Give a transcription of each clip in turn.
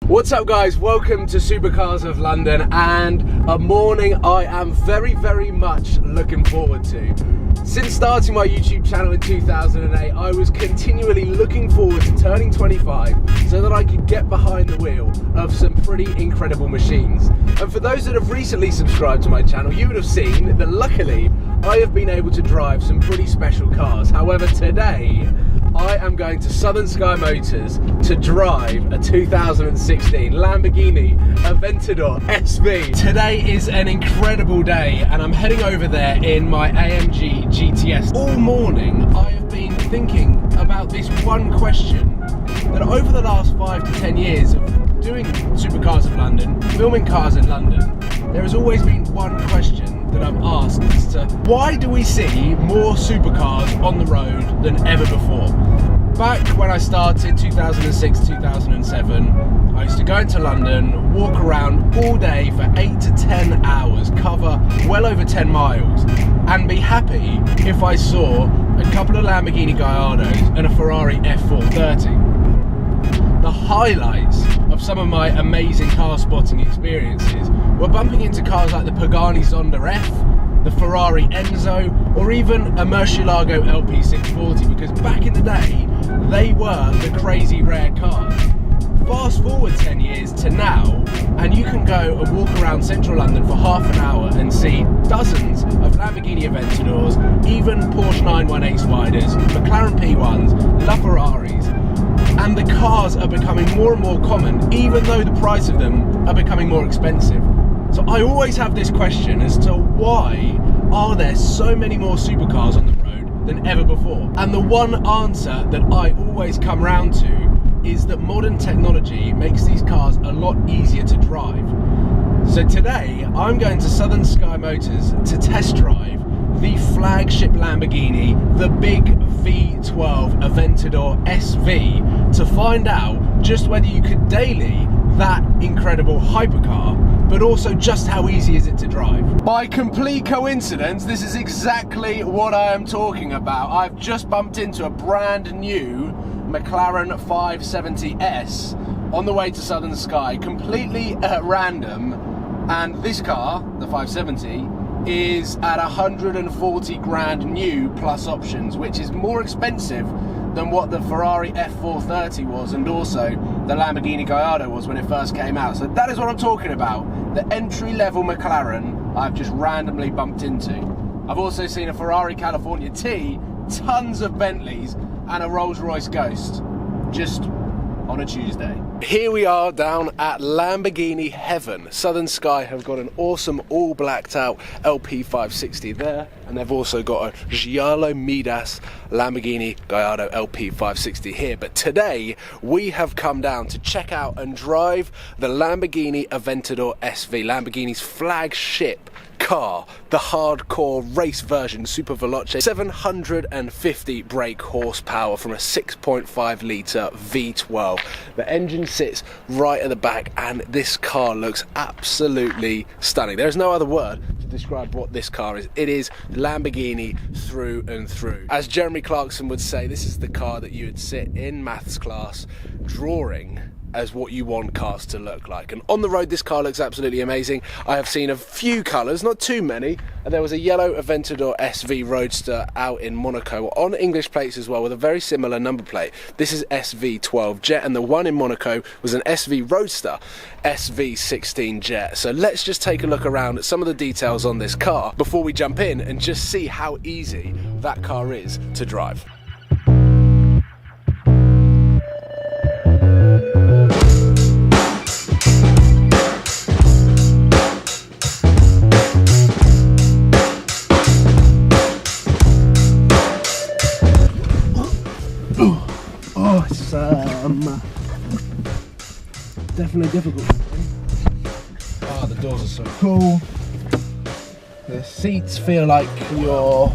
What's up guys, welcome to Supercars of London, and a morning I am very much looking forward to. Since starting my YouTube channel in 2008, I was continually looking forward to turning 25 so that I could get behind the wheel of some pretty incredible machines. And for those that have recently subscribed to my channel, you would have seen that luckily I have been able to drive some pretty special cars. However, today I am going to Southern Sky Motors to drive a 2016 Lamborghini Aventador SV. Today is an incredible day and I'm heading over there in my AMG GTS. All morning I have been thinking about this one question that over the last 5 to 10 years of doing Supercars of London, filming cars in London, there has always been one question that I've asked as to why do we see more supercars on the road than ever before? Back when I started, 2006, 2007, I used to go into London, walk around all day for 8 to 10 hours, cover well over 10 miles, and be happy if I saw a couple of Lamborghini Gallardos and a Ferrari F430. The highlights of some of my amazing car spotting experiences were bumping into cars like the Pagani Zonda F, the Ferrari Enzo, or even a Murcielago LP640, because back in the day, they were the crazy rare cars. Fast forward 10 years to now, and you can go and walk around central London for half an hour and see dozens of Lamborghini Aventadors, even Porsche 918 Spiders, McLaren P1s, LaFerraris, and the cars are becoming more and more common, even though the price of them are becoming more expensive. So I always have this question as to why are there so many more supercars on the road than ever before? And the one answer that I always come round to is that modern technology makes these cars a lot easier to drive. So today I'm going to Southern Sky Motors to test drive the flagship Lamborghini, the big V12 Aventador SV, to find out just whether you could daily that incredible hypercar, but also just how easy is it to drive. By complete coincidence, this is exactly what I am talking about. I've just bumped into a brand new McLaren 570S on the way to Southern Sky, completely random, and this car, the 570, is at 140 grand new plus options, which is more expensive than what the Ferrari F430 was, and also the Lamborghini Gallardo was when it first came out. So that is what I'm talking about, the entry-level McLaren I've just randomly bumped into. I've also seen a Ferrari California T, tons of Bentleys, and a Rolls-Royce Ghost, just on a Tuesday. Here we are down at Lamborghini Heaven. Southern Sky have got an awesome all blacked out LP560 there, and they've also got a Giallo Midas Lamborghini Gallardo LP560 here. But today we have come down to check out and drive the Lamborghini Aventador SV, Lamborghini's flagship car, the hardcore race version Super Veloce, 750 brake horsepower from a 6.5 litre V12. The engine sits right at the back and this car looks absolutely stunning. There's no other word to describe what this car is. It is Lamborghini through and through. As Jeremy Clarkson would say, this is the car that you would sit in maths class drawing as what you want cars to look like. And on the road, this car looks absolutely amazing. I have seen a few colours, not too many. There was a yellow Aventador SV Roadster out in Monaco on English plates as well, with a very similar number plate. This is SV12 Jet, and the one in Monaco was an SV Roadster SV16 Jet. So let's just take a look around at some of the details on this car before we jump in and just see how easy that car is to drive. Definitely difficult. Oh, the doors are so cool. The seats feel like you're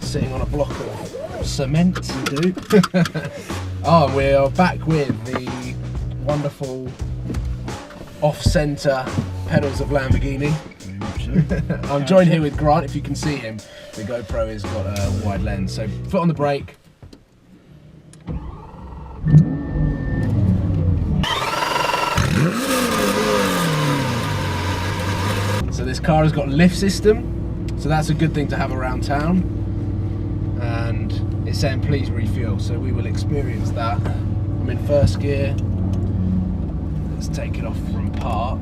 sitting on a block of cement. You do. Oh, we're back with the wonderful off-centre pedals of Lamborghini. I'm joined here with Grant. If you can see him, the GoPro has got a wide lens. So foot on the brake. car has got a lift system, so that's a good thing to have around town. And it's saying please refuel, so we will experience that. I'm in first gear. Let's take it off from park.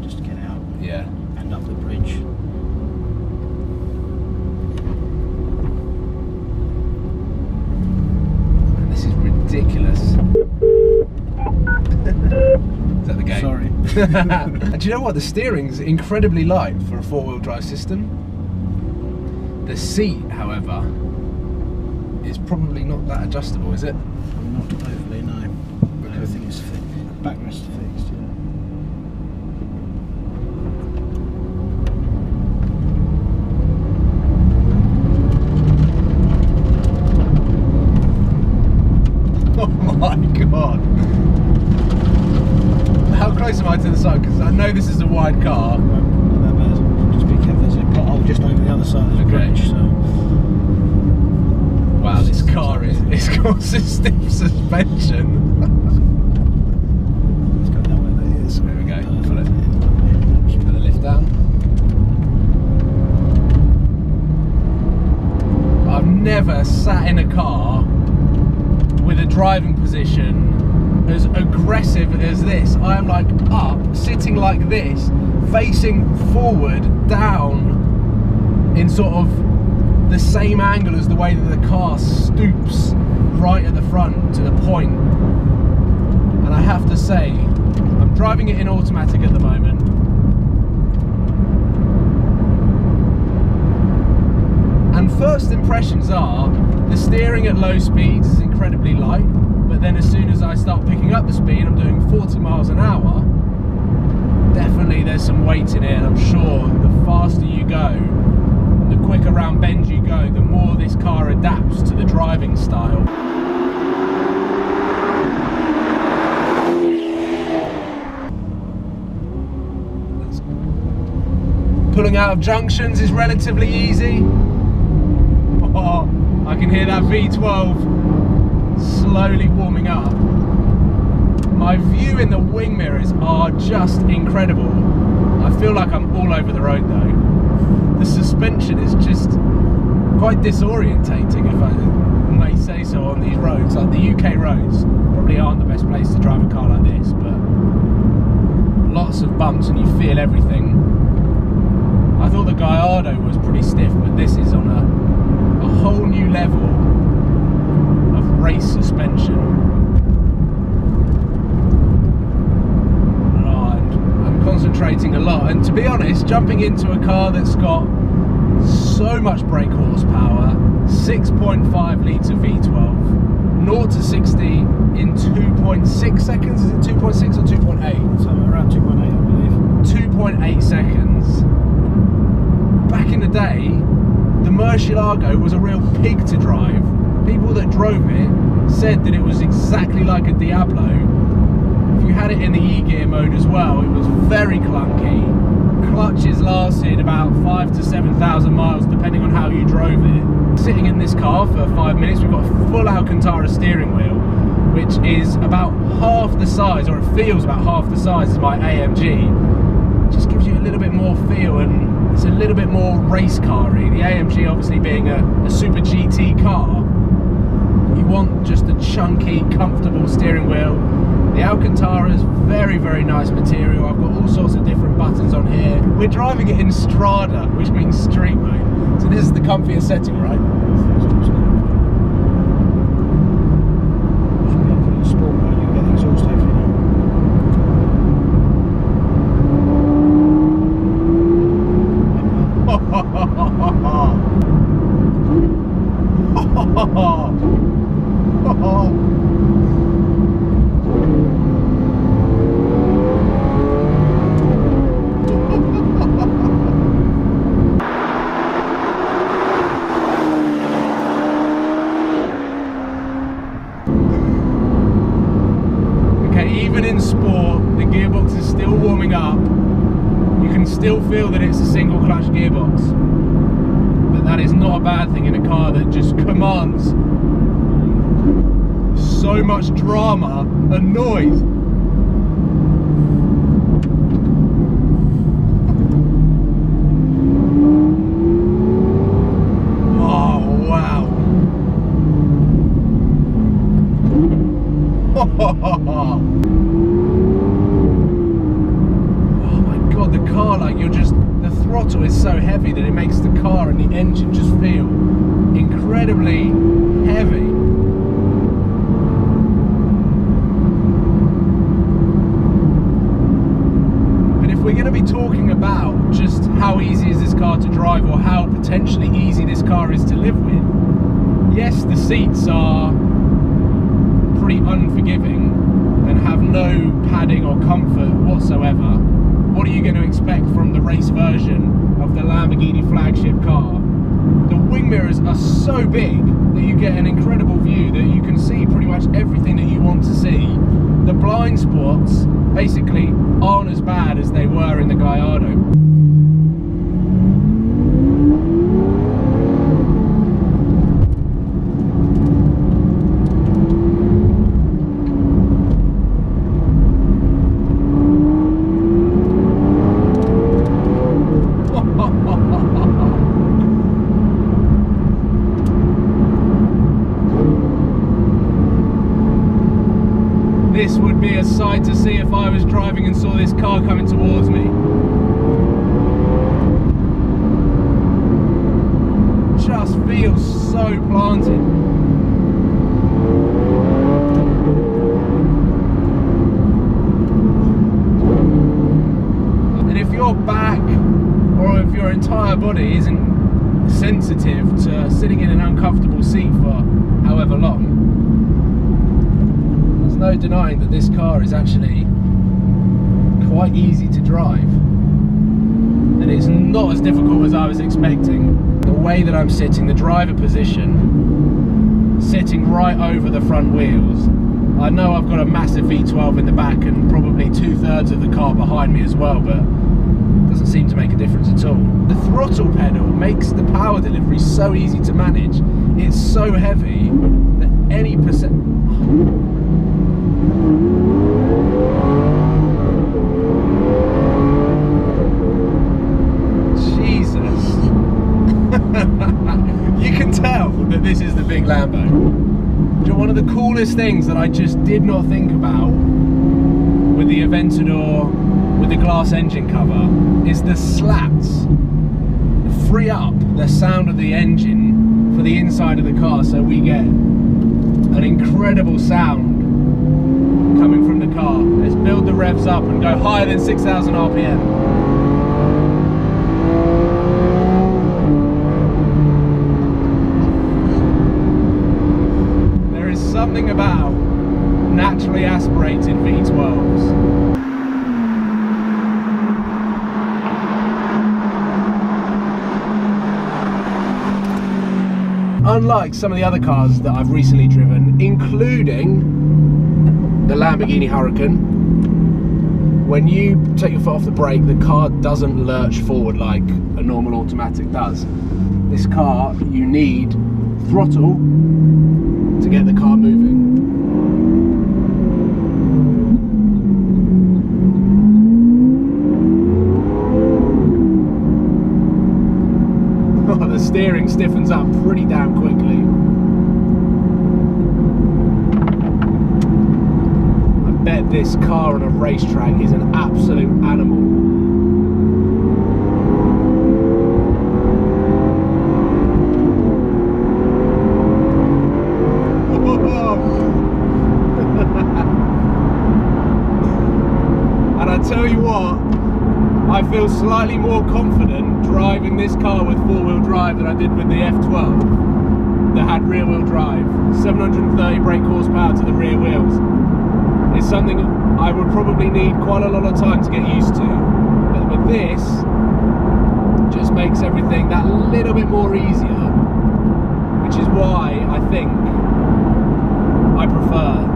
Just get out. Yeah. And up the bridge. And this is ridiculous. Is that the gate? Sorry. And do you know what? The steering's incredibly light for a four-wheel drive system. The seat, however, is probably not that adjustable, is it? Not overly, no. Everything is fixed. Backrest fixed, yeah. Oh my god. How close am I to the side? Because I know this is a wide car. Just be careful, there's a pothole just over the other side of the bridge, so. Wow, this car it's got stiff suspension. Let's go down where that is. There we go, got it. Just put the lift down. I've never sat in a car with a driving position as aggressive as this. I am like up, sitting like this, facing forward, down, in sort of the same angle as the way that the car stoops right at the front to the point. And I have to say, I'm driving it in automatic at the moment. And first impressions are, the steering at low speeds is incredibly light, but then as soon as I start picking up the speed, I'm doing 40 miles an hour, definitely there's some weight in it, and I'm sure the faster you go, the quicker round bends you go, the more this car adapts to the driving style. Pulling out of junctions is relatively easy. Oh, I can hear that V12 slowly warming up. My view in the wing mirrors are just incredible. I feel like I'm all over the road though. The suspension is just quite disorientating, if I may say so, on these roads. Like the UK roads probably aren't the best place to drive a car like this, but lots of bumps and you feel everything. I thought the Gallardo was pretty stiff, but this is on a whole new level of race suspension. I'm concentrating a lot, and to be honest, jumping into a car that's got so much brake horsepower, 6.5 litre V12, 0 to 60 in 2.6 seconds, is it 2.6 or 2.8? So around 2.8 I believe. 2.8 seconds. Back in the day, the Murcielago was a real pig to drive. People that drove it said that it was exactly like a Diablo. If you had it in the E-gear mode as well, it was very clunky. Clutches lasted about 5,000 to 7,000 miles depending on how you drove it. Sitting in this car for 5 minutes, we've got a full Alcantara steering wheel, which is about half the size, or it feels about half the size as my AMG. It just gives you a little bit more feel, and it's a little bit more race car-y. The AMG obviously being a super GT car. You want just a chunky, comfortable steering wheel. The Alcantara is very, very nice material. I've got all sorts of different buttons on here. We're driving it in Strada, which means street mode. So this is the comfiest setting, right? Sport mode, you can get the exhaust hopefully now. Even in sport, the gearbox is still warming up. You can still feel that it's a single clutch gearbox, but that is not a bad thing in a car that just commands so much drama and noise. and it makes the car and the engine just feel incredibly heavy. But if we're going to be talking about just how easy is this car to drive, or how potentially easy this car is to live with, yes, the seats are pretty unforgiving and have no padding or comfort whatsoever. What are you going to expect from the race version of the Lamborghini flagship car? The wing mirrors are so big that you get an incredible view, that you can see pretty much everything that you want to see. The blind spots basically aren't as bad as they were in the Gallardo. This would be a sight to see if I was driving and saw this car coming towards me. Just feels so planted. And if your back or if your entire body isn't sensitive to sitting in an uncomfortable seat for however long, no denying that this car is actually quite easy to drive, and it's not as difficult as I was expecting. The way that I'm sitting, the driver position, sitting right over the front wheels, I know I've got a massive V12 in the back and probably 2/3 of the car behind me as well, but it doesn't seem to make a difference at all. The throttle pedal makes the power delivery so easy to manage. It's so heavy that any percent... Jesus. You can tell that this is the big Lambo. One of the coolest things that I just did not think about with the Aventador with the glass engine cover is the slats free up the sound of the engine for the inside of the car, so we get an incredible sound coming from the car. Let's build the revs up and go higher than 6,000 RPM. There is something about naturally aspirated V12s. Unlike some of the other cars that I've recently driven, including the Lamborghini Huracan, when you take your foot off the brake, the car doesn't lurch forward like a normal automatic does. This car, you need throttle to get the car moving. The steering stiffens up pretty damn quickly. I bet this car on a racetrack is an absolute animal. And I tell you what, I feel slightly more confident driving this car with four-wheel drive than I did with the F12 that had rear-wheel drive. 730 brake horsepower to the rear wheels. It's something I would probably need quite a lot of time to get used to. But with this, it just makes everything that little bit more easier, which is why I think I prefer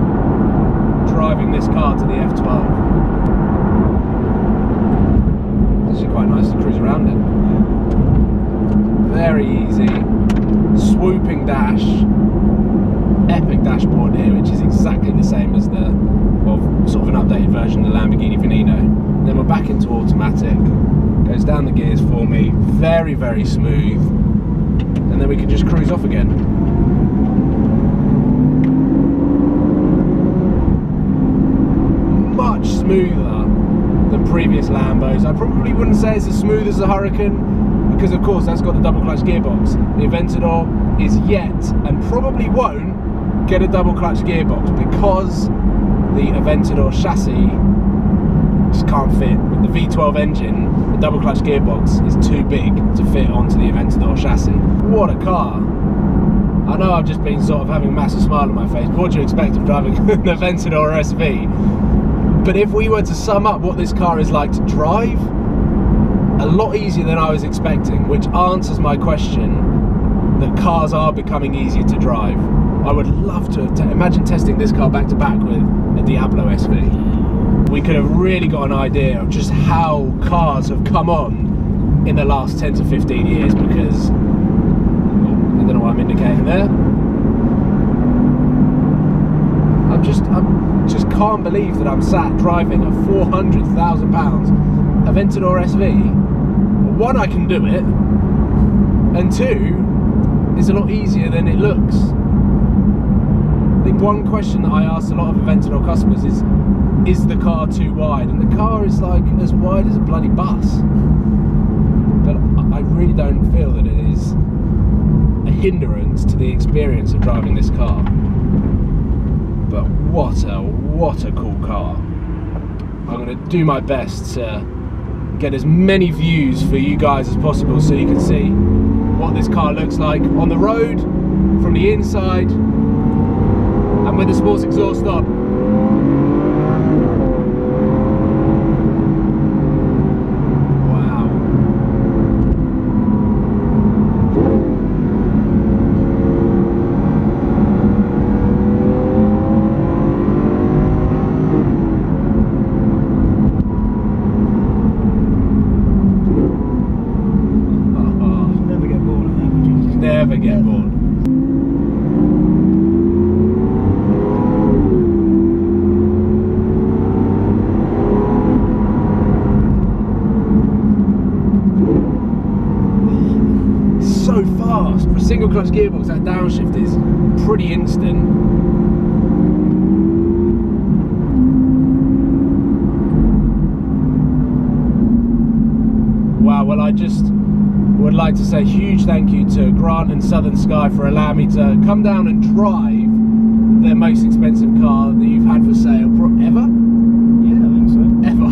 driving this car to the F12. Quite nice to cruise around in. Very easy, swooping dash, epic dashboard here, which is exactly the same as the, well, sort of an updated version of the Lamborghini Veneno. Then we're back into automatic, goes down the gears for me, very, very smooth, and then we can just cruise off again. Much smoother than previous Lambos. I probably wouldn't say it's as smooth as the Huracan, because of course that's got the double clutch gearbox. The Aventador is yet, and probably won't, get a double clutch gearbox because the Aventador chassis just can't fit. With the V12 engine, the double clutch gearbox is too big to fit onto the Aventador chassis. What a car. I know I've just been sort of having a massive smile on my face. What do you expect of driving an Aventador SV? But if we were to sum up what this car is like to drive, a lot easier than I was expecting, which answers my question that cars are becoming easier to drive. I would love to imagine testing this car back to back with a Diablo SV. We could have really got an idea of just how cars have come on in the last 10 to 15 years, because I don't know what I'm indicating there. I just can't believe that I'm sat driving a £400,000 Aventador SV. One, I can do it, and two, it's a lot easier than it looks. I think one question that I ask a lot of Aventador customers is the car too wide? And the car is like as wide as a bloody bus. But I really don't feel that it is a hindrance to the experience of driving this car. But what a cool car. I'm going to do my best to get as many views for you guys as possible so you can see what this car looks like on the road, from the inside, and with the sports exhaust on. Never get bored. So fast. For a single clutch gearbox, that downshift is pretty instant. Wow, well, I just would like to say a huge thank you to Grant and Southern Sky for allowing me to come down and drive their most expensive car that you've had for sale ever? Yeah, I think so. Ever.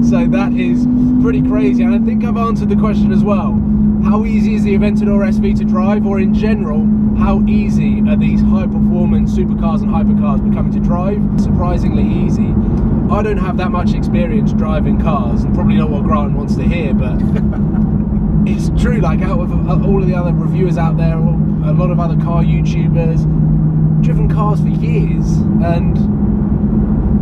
So that is pretty crazy, and I think I've answered the question as well. How easy is the Aventador SV to drive, or in general, how easy are these high-performance supercars and hypercars becoming to drive? Surprisingly easy. I don't have that much experience driving cars, and probably not what Grant wants to hear, but it's true, like out of all of the other reviewers out there, or a lot of other car YouTubers, driven cars for years, and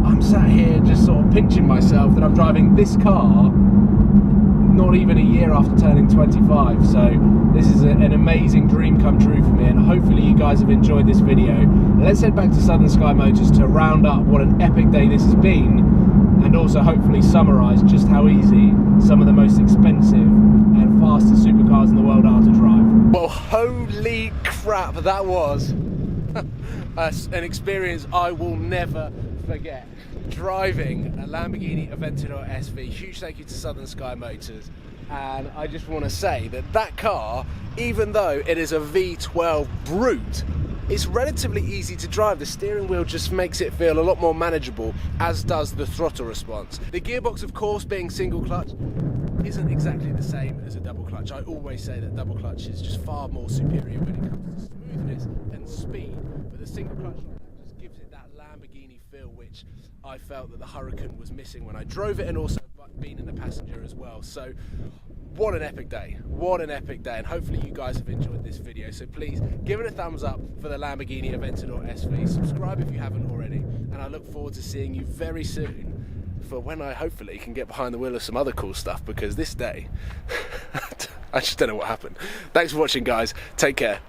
I'm sat here just sort of pinching myself that I'm driving this car not even a year after turning 25. So this is an amazing dream come true for me, and hopefully you guys have enjoyed this video. Let's head back to Southern Sky Motors to round up what an epic day this has been, and also hopefully summarise just how easy some of the most expensive and fastest supercars in the world are to drive. Well, holy crap, that was an experience I will never forget. Driving a Lamborghini Aventador SV. Huge thank you to Southern Sky Motors, and I just want to say that that car, even though it is a V12 brute, it's relatively easy to drive. The steering wheel just makes it feel a lot more manageable, as does the throttle response. The gearbox, of course, being single clutch, isn't exactly the same as a double clutch. I always say that double clutch is just far more superior when it comes to smoothness and speed, but the single clutch just gives it that Lamborghini feel, which I felt that the Huracan was missing when I drove it, and also being in the passenger as well. So what an epic day, what an epic day, and hopefully you guys have enjoyed this video. So please give it a thumbs up for the Lamborghini Aventador SV, subscribe if you haven't already, and I look forward to seeing you very soon for when I hopefully can get behind the wheel of some other cool stuff, because this day I just don't know what happened. Thanks for watching, guys. Take care.